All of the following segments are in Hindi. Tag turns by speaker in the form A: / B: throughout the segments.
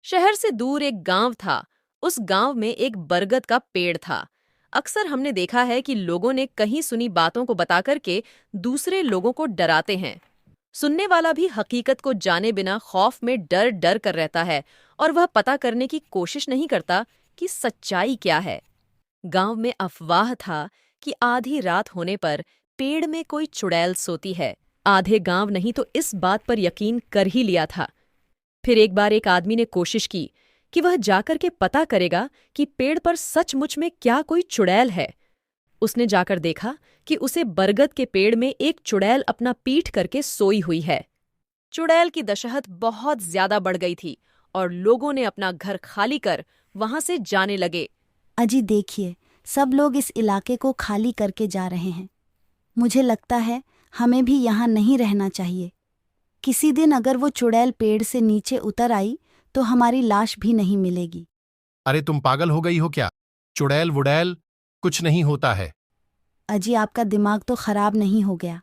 A: शहर से दूर एक गांव था। उस गांव में एक बरगद का पेड़ था। अक्सर हमने देखा है कि लोगों ने कहीं सुनी बातों को बता करके दूसरे लोगों को डराते हैं। सुनने वाला भी हकीकत को जाने बिना खौफ में डर डर कर रहता है और वह पता करने की कोशिश नहीं करता कि सच्चाई क्या है। गांव में अफवाह था कि आधी रात होने पर पेड़ में कोई चुड़ैल सोती है। आधे गांव नहीं तो इस बात पर यकीन कर ही लिया था। फिर एक बार एक आदमी ने कोशिश की कि वह जाकर के पता करेगा कि पेड़ पर सचमुच में क्या कोई चुड़ैल है। उसने जाकर देखा कि उसे बरगद के पेड़ में एक चुड़ैल अपना पीठ करके सोई हुई है। चुड़ैल की दशहत बहुत ज्यादा बढ़ गई थी और लोगों ने अपना घर खाली कर वहां से जाने लगे।
B: अजी देखिए, सब लोग इस इलाके को खाली करके जा रहे हैं। मुझे लगता है हमें भी यहाँ नहीं रहना चाहिए। किसी दिन अगर वो चुड़ैल पेड़ से नीचे उतर आई तो हमारी लाश भी नहीं मिलेगी।
C: अरे तुम पागल हो गई हो क्या? चुड़ैल वुड़ैल कुछ नहीं होता है।
B: अजी आपका दिमाग तो खराब नहीं हो गया?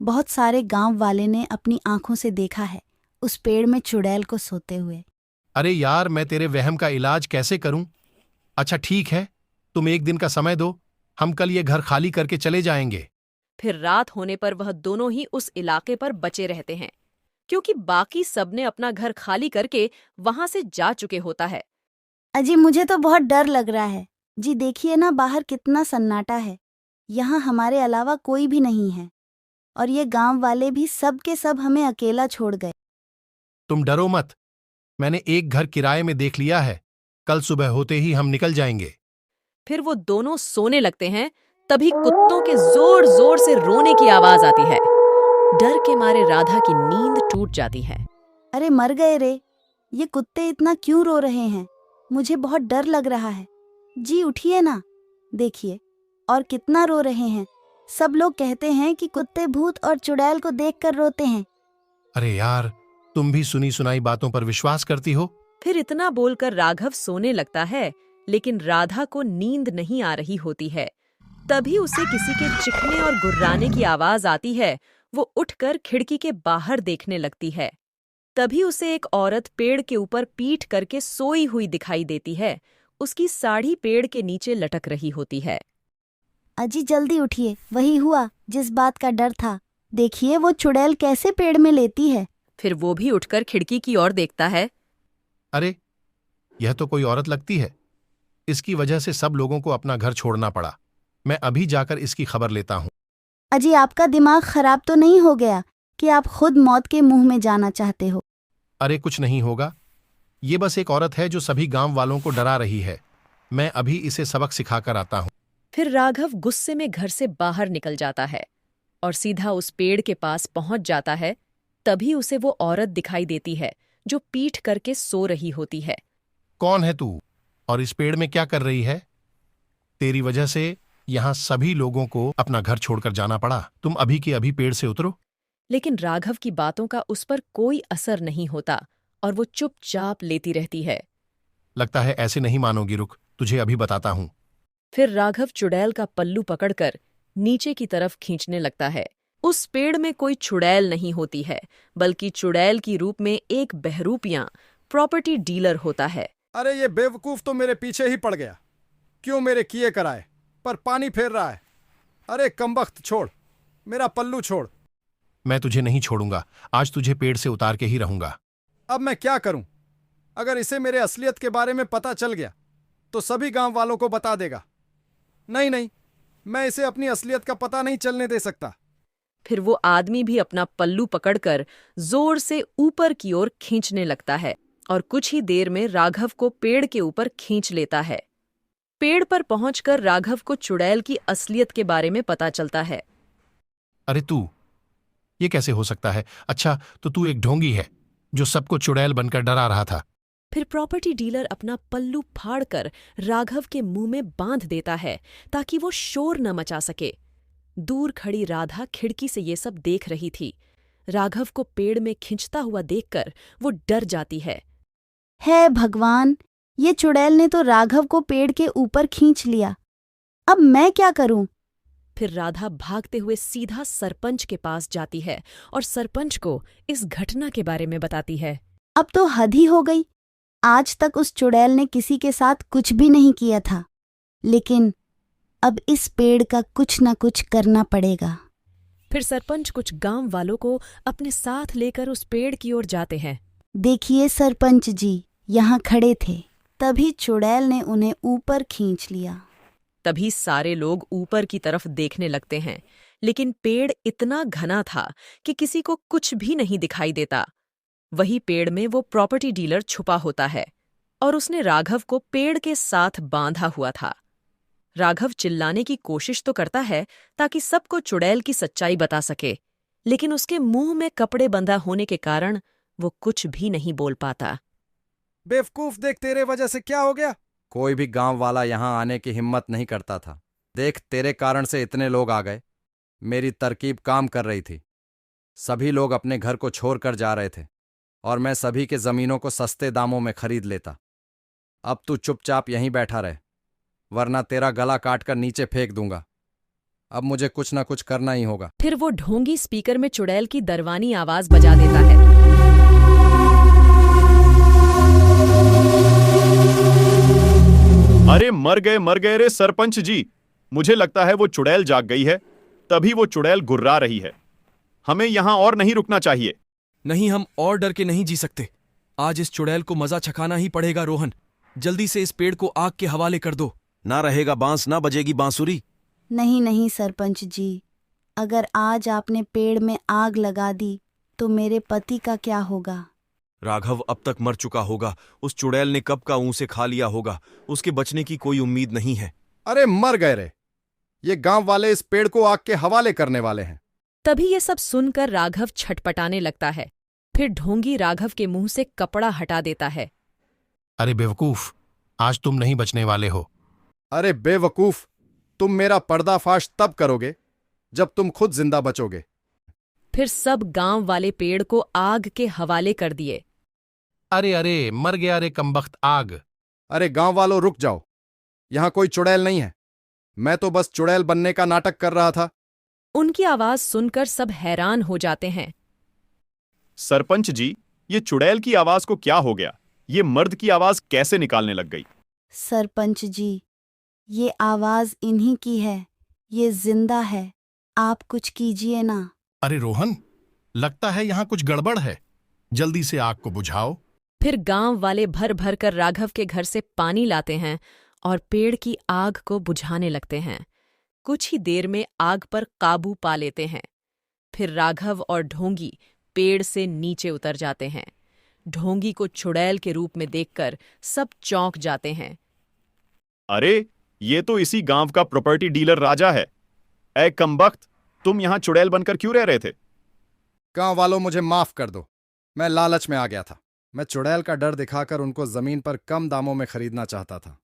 B: बहुत सारे गांव वाले ने अपनी आंखों से देखा है उस पेड़ में चुड़ैल को सोते हुए।
C: अरे यार, मैं तेरे वहम का इलाज कैसे करूं? अच्छा ठीक है, तुम एक दिन का समय दो, हम कल ये घर खाली करके चले जाएंगे।
A: फिर रात होने पर वह दोनों ही उस इलाके पर बचे रहते हैं, क्योंकि बाकी सबने अपना घर खाली करके वहां से जा चुके होता है।
B: अजी मुझे तो बहुत डर लग रहा है। जी देखिए ना, बाहर कितना सन्नाटा है। यहाँ हमारे अलावा कोई भी नहीं है और ये गांव वाले भी सब के सब हमें अकेला छोड़ गए।
C: तुम डरो मत, मैंने एक घर किराए में देख लिया है। कल सुबह होते ही हम निकल जाएंगे।
A: फिर वो दोनों सोने लगते हैं, तभी कुत्तों के जोर जोर से रोने की आवाज आती है। डर के मारे राधा की नींद टूट जाती है।
B: अरे मर गए रे, ये कुत्ते इतना क्यों रो रहे हैं? मुझे बहुत डर लग रहा है। जी उठिए ना, देखिए और कितना रो रहे हैं। सब लोग कहते हैं कि कुत्ते भूत और चुड़ैल को देखकर रोते हैं।
C: अरे यार, तुम भी सुनी सुनाई बातों पर विश्वास करती हो?
A: फिर इतना बोलकर राघव सोने लगता है, लेकिन राधा को नींद नहीं आ रही होती है। तभी उसे किसी के चिखने और गुर्राने की आवाज आती है। वो उठकर खिड़की के बाहर देखने लगती है। तभी उसे एक औरत पेड़ के ऊपर पीठ करके सोई हुई दिखाई देती है। उसकी साड़ी पेड़ के नीचे लटक रही होती है।
B: अजी जल्दी उठिए, वही हुआ जिस बात का डर था। देखिए वो चुड़ैल कैसे पेड़ में लेती है।
A: फिर वो भी उठकर खिड़की की ओर देखता है।
C: अरे, यह तो कोई औरत लगती है। इसकी वजह से सब लोगों को अपना घर छोड़ना पड़ा। मैं अभी जाकर इसकी खबर लेता हूं।
B: अजी आपका दिमाग खराब तो नहीं हो गया कि आप खुद मौत के मुंह में जाना चाहते हो?
C: अरे कुछ नहीं होगा, ये बस एक औरत है जो सभी गांव वालों को डरा रही है। मैं अभी इसे सबक सिखाकर आता हूं।
A: फिर राघव गुस्से में घर से बाहर निकल जाता है और सीधा उस पेड़ के पास पहुंच जाता है। तभी उसे वो औरत दिखाई देती है जो पीठ करके सो रही होती है।
C: कौन है तू और इस पेड़ में क्या कर रही है? तेरी वजह से यहां सभी लोगों को अपना घर छोड़कर जाना पड़ा। तुम अभी के अभी पेड़ से उतरो।
A: लेकिन राघव की बातों का उस पर कोई असर नहीं होता और वो चुपचाप लेती रहती है।
C: लगता है ऐसे नहीं मानोगी, रुक तुझे अभी बताता हूं।
A: फिर राघव चुड़ैल का पल्लू पकड़कर नीचे की तरफ खींचने लगता है। उस पेड़ में कोई चुड़ैल नहीं होती है, बल्कि चुड़ैल की रूप में एक बहरूपियां प्रॉपर्टी डीलर होता है।
D: अरे ये बेवकूफ तो मेरे पीछे ही पड़ गया। क्यों मेरे किए कराए पर पानी फेर रहा है। अरे कमबख्त छोड़, मेरा पल्लू छोड़।
C: मैं तुझे नहीं छोड़ूंगा, आज तुझे पेड़ से उतार के ही रहूंगा।
D: अब मैं क्या करूं? अगर इसे मेरे असलियत के बारे में पता चल गया तो सभी गांव वालों को बता देगा। नहीं नहीं, मैं इसे अपनी असलियत का पता नहीं चलने दे सकता।
A: फिर वो आदमी भी अपना पल्लू पकड़कर जोर से ऊपर की ओर खींचने लगता है और कुछ ही देर में राघव को पेड़ के ऊपर खींच लेता है। पेड़ पर पहुंचकर राघव को चुड़ैल की असलियत के बारे में पता चलता है।
C: अरे तू, ये कैसे हो सकता है? अच्छा तो तू एक ढोंगी है जो सबको चुड़ैल बनकर डरा रहा था।
A: फिर प्रॉपर्टी डीलर अपना पल्लू फाड़कर राघव के मुंह में बांध देता है ताकि वो शोर न मचा सके। दूर खड़ी राधा खिड़की से ये सब देख रही थी। राघव को पेड़ में खिंचता हुआ देखकर वो डर जाती है।
B: हे भगवान, ये चुड़ैल ने तो राघव को पेड़ के ऊपर खींच लिया। अब मैं क्या करूं?
A: फिर राधा भागते हुए सीधा सरपंच के पास जाती है और सरपंच को इस घटना के बारे में बताती है।
B: अब तो हद ही हो गई। आज तक उस चुड़ैल ने किसी के साथ कुछ भी नहीं किया था, लेकिन अब इस पेड़ का कुछ न कुछ करना पड़ेगा।
A: फिर सरपंच कुछ गांव वालों को अपने साथ लेकर उस पेड़ की ओर जाते हैं।
B: देखिए सरपंच जी यहाँ खड़े थे, तभी चुड़ैल ने उन्हें ऊपर खींच लिया।
A: तभी सारे लोग ऊपर की तरफ देखने लगते हैं, लेकिन पेड़ इतना घना था कि किसी को कुछ भी नहीं दिखाई देता। वही पेड़ में वो प्रॉपर्टी डीलर छुपा होता है और उसने राघव को पेड़ के साथ बांधा हुआ था। राघव चिल्लाने की कोशिश तो करता है ताकि सबको चुड़ैल की सच्चाई बता सके, लेकिन उसके मुंह में कपड़े बंधा होने के कारण वो कुछ भी नहीं बोल पाता।
D: बेवकूफ, देख तेरे वजह से क्या हो गया। कोई भी गांव वाला यहां आने की हिम्मत नहीं करता था। देख तेरे कारण से इतने लोग आ गए। मेरी तरकीब काम कर रही थी। सभी लोग अपने घर को छोड़कर जा रहे थे और मैं सभी के जमीनों को सस्ते दामों में खरीद लेता। अब तू चुपचाप यहीं बैठा रहे, वरना तेरा गला काटकर नीचे फेंक दूंगा। अब मुझे कुछ ना कुछ करना ही होगा।
A: फिर वो ढोंगी स्पीकर में चुड़ैल की दरवानी आवाज बजा देता है।
E: अरे मर गए रे सरपंच जी। मुझे लगता है वो चुड़ैल जाग गई है, तभी वो चुड़ैल गुर्रा रही है। हमें यहां और नहीं रुकना चाहिए।
F: नहीं, हम और डर के नहीं जी सकते। आज इस चुड़ैल को मजा चखाना ही पड़ेगा। रोहन, जल्दी से इस पेड़ को आग के हवाले कर दो।
G: ना रहेगा बांस, ना बजेगी बांसुरी।
B: नहीं नहीं सरपंच जी, अगर आज आपने पेड़ में आग लगा दी तो मेरे पति का क्या होगा?
G: राघव अब तक मर चुका होगा। उस चुड़ैल ने कब का उसे खा लिया होगा। उसके बचने की कोई उम्मीद नहीं है।
D: अरे मर गए रे, ये गांव वाले इस पेड़ को आग के हवाले करने वाले हैं।
A: तभी ये सब सुनकर राघव छटपटाने लगता है। फिर ढोंगी राघव के मुंह से कपड़ा हटा देता है।
C: अरे बेवकूफ, आज तुम नहीं बचने वाले हो।
D: अरे बेवकूफ, तुम मेरा पर्दाफाश तब करोगे जब तुम खुद जिंदा बचोगे।
A: फिर सब गांव वाले पेड़ को आग के हवाले कर दिए।
C: अरे अरे, मर गया रे कमबख्त आग।
D: अरे गांव वालों रुक जाओ, यहां कोई चुड़ैल नहीं है। मैं तो बस चुड़ैल बनने का नाटक कर रहा था।
A: उनकी आवाज सुनकर सब हैरान हो जाते हैं।
E: सरपंच जी, ये चुड़ैल की आवाज को क्या हो गया? ये मर्द की आवाज कैसे निकालने लग गई?
B: सरपंच जी, ये आवाज इन्हीं की है। ये जिंदा है, आप कुछ कीजिए ना।
C: अरे रोहन, लगता है यहाँ कुछ गड़बड़ है। जल्दी से आग को बुझाओ।
A: फिर गांव वाले भर भर कर राघव के घर से पानी लाते हैं और पेड़ की आग को बुझाने लगते हैं। कुछ ही देर में आग पर काबू पा लेते हैं। फिर राघव और ढोंगी पेड़ से नीचे उतर जाते हैं। ढोंगी को चुड़ैल के रूप में देखकर सब चौंक जाते हैं।
E: अरे, ये तो इसी गांव का प्रॉपर्टी डीलर राजा है। ऐ कमबख्त, तुम यहां चुड़ैल बनकर क्यों रह रहे थे?
D: गांव वालों, मुझे माफ कर दो। मैं लालच में आ गया था। मैं चुड़ैल का डर दिखाकर उनको जमीन पर कम दामों में खरीदना चाहता था।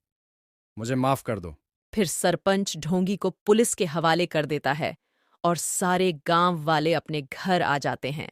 D: मुझे माफ कर दो।
A: फिर सरपंच ढोंगी को पुलिस के हवाले कर देता है और सारे गांव वाले अपने घर आ जाते हैं।